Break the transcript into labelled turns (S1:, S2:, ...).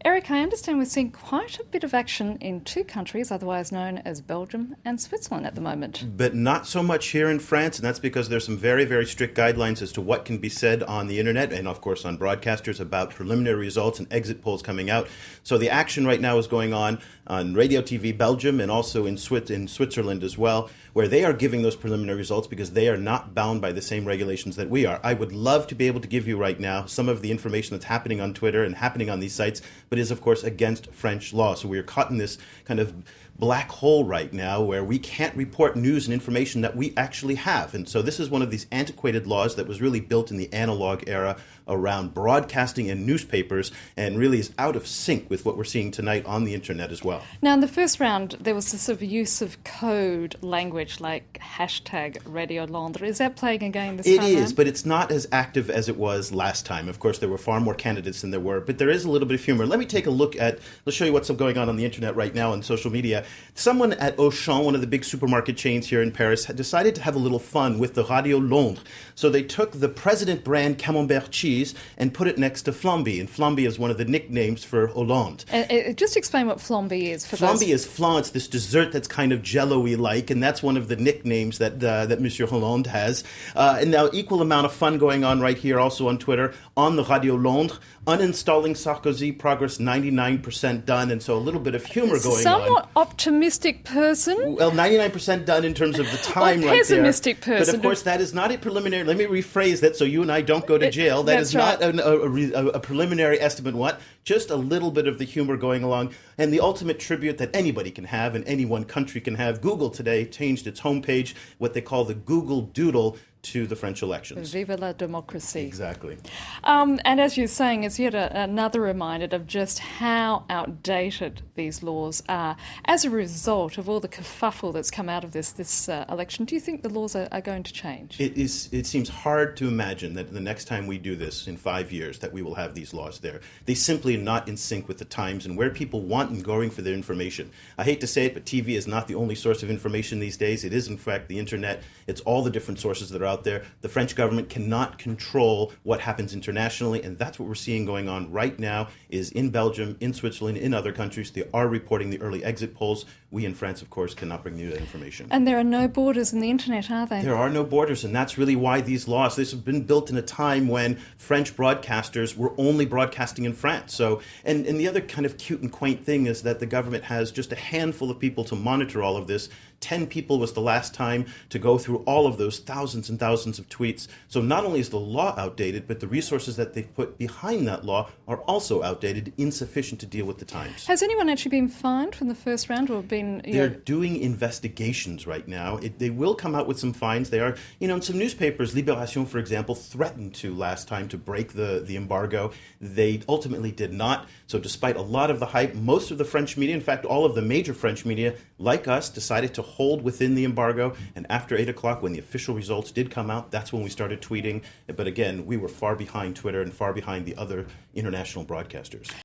S1: Eric, I understand we're seeing quite a bit of action in two countries, otherwise known as Belgium and Switzerland at the moment.
S2: But not so much here in France, and that's because there's some very, very strict guidelines as to what can be said on the internet and, of course, on broadcasters about preliminary results and exit polls coming out. So the action right now is going on Radio TV Belgium and also in Switzerland as well, where they are giving those preliminary results because they are not bound by the same regulations that we are. I would love to be able to give you right now some of the information that's happening on Twitter and happening on these sites, but is, of course, against French law. So we are caught in this kind of black hole right now where we can't report news and information that we actually have. And so this is one of these antiquated laws that was really built in the analog era around broadcasting and newspapers and really is out of sync with what we're seeing tonight on the internet as well.
S1: Now, in the first round, there was this sort of use of code language like hashtag Radio Olander. Is that playing again this time
S2: It is,
S1: around?
S2: but it's not as active as it was last time. Of course, there were far more candidates than there were, but there is a little bit of humor. Let me take a look at, let's show you what's going on the internet right now on social media. Someone at Auchan, one of the big supermarket chains here in Paris, had decided to have a little fun with the Radio Londres. So they took the President brand Camembert cheese and put it next to Flamby, and Flamby is one of the nicknames for Hollande.
S1: Just explain what Flamby is for those.
S2: Flamby is flan. It's this dessert that's kind of jello-y like, and that's one of the nicknames that Monsieur Hollande has. And now equal amount of fun going on right here also on Twitter on the Radio Londres. Uninstalling Sarkozy, progress 99% done, and so a little bit of humor going on.
S1: Somewhat optimistic person.
S2: Well, 99% done in terms of the time right there.
S1: Pessimistic person.
S2: But of course, that is not a preliminary. Let me rephrase that so you and I don't go to jail. That is not a preliminary estimate. What? Just a little bit of the humor going along. And the ultimate tribute that anybody can have and any one country can have. Google today changed its homepage, what they call the Google Doodle, to the French elections.
S1: Vive la démocratie.
S2: Exactly.
S1: And as you're saying, it's yet another reminder of just how outdated these laws are. As a result of all the kerfuffle that's come out of this election, do you think the laws are going to change?
S2: It seems hard to imagine that the next time we do this in 5 years that we will have these laws there. They simply are not in sync with the times and where people want and going for their information. I hate to say it, but TV is not the only source of information these days. It is, in fact, the internet. It's all the different sources that are out there. The French government cannot control what happens internationally, and that's what we're seeing going on right now is in Belgium, in Switzerland, in other countries. They are reporting the early exit polls. We in France, of course, cannot bring you that information.
S1: And there are no borders in the internet, are there?
S2: There are no borders, and that's really why these laws, this have been built in a time when French broadcasters were only broadcasting in France. So, and the other kind of cute and quaint thing is that the government has just a handful of people to monitor all of this. 10 people was the last time to go through all of those thousands and thousands of tweets. So not only is the law outdated, but the resources that they've put behind that law are also outdated, insufficient to deal with the times.
S1: Has anyone actually been fined from the first round or been...
S2: They're doing investigations right now. They will come out with some fines. They are, in some newspapers, Libération, for example, threatened to last time to break the embargo. They ultimately did not. So despite a lot of the hype, most of the French media, in fact, all of the major French media, like us, decided to hold within the embargo. And after 8 o'clock, when the official results did come out, that's when we started tweeting. But again, we were far behind Twitter and far behind the other international broadcasters.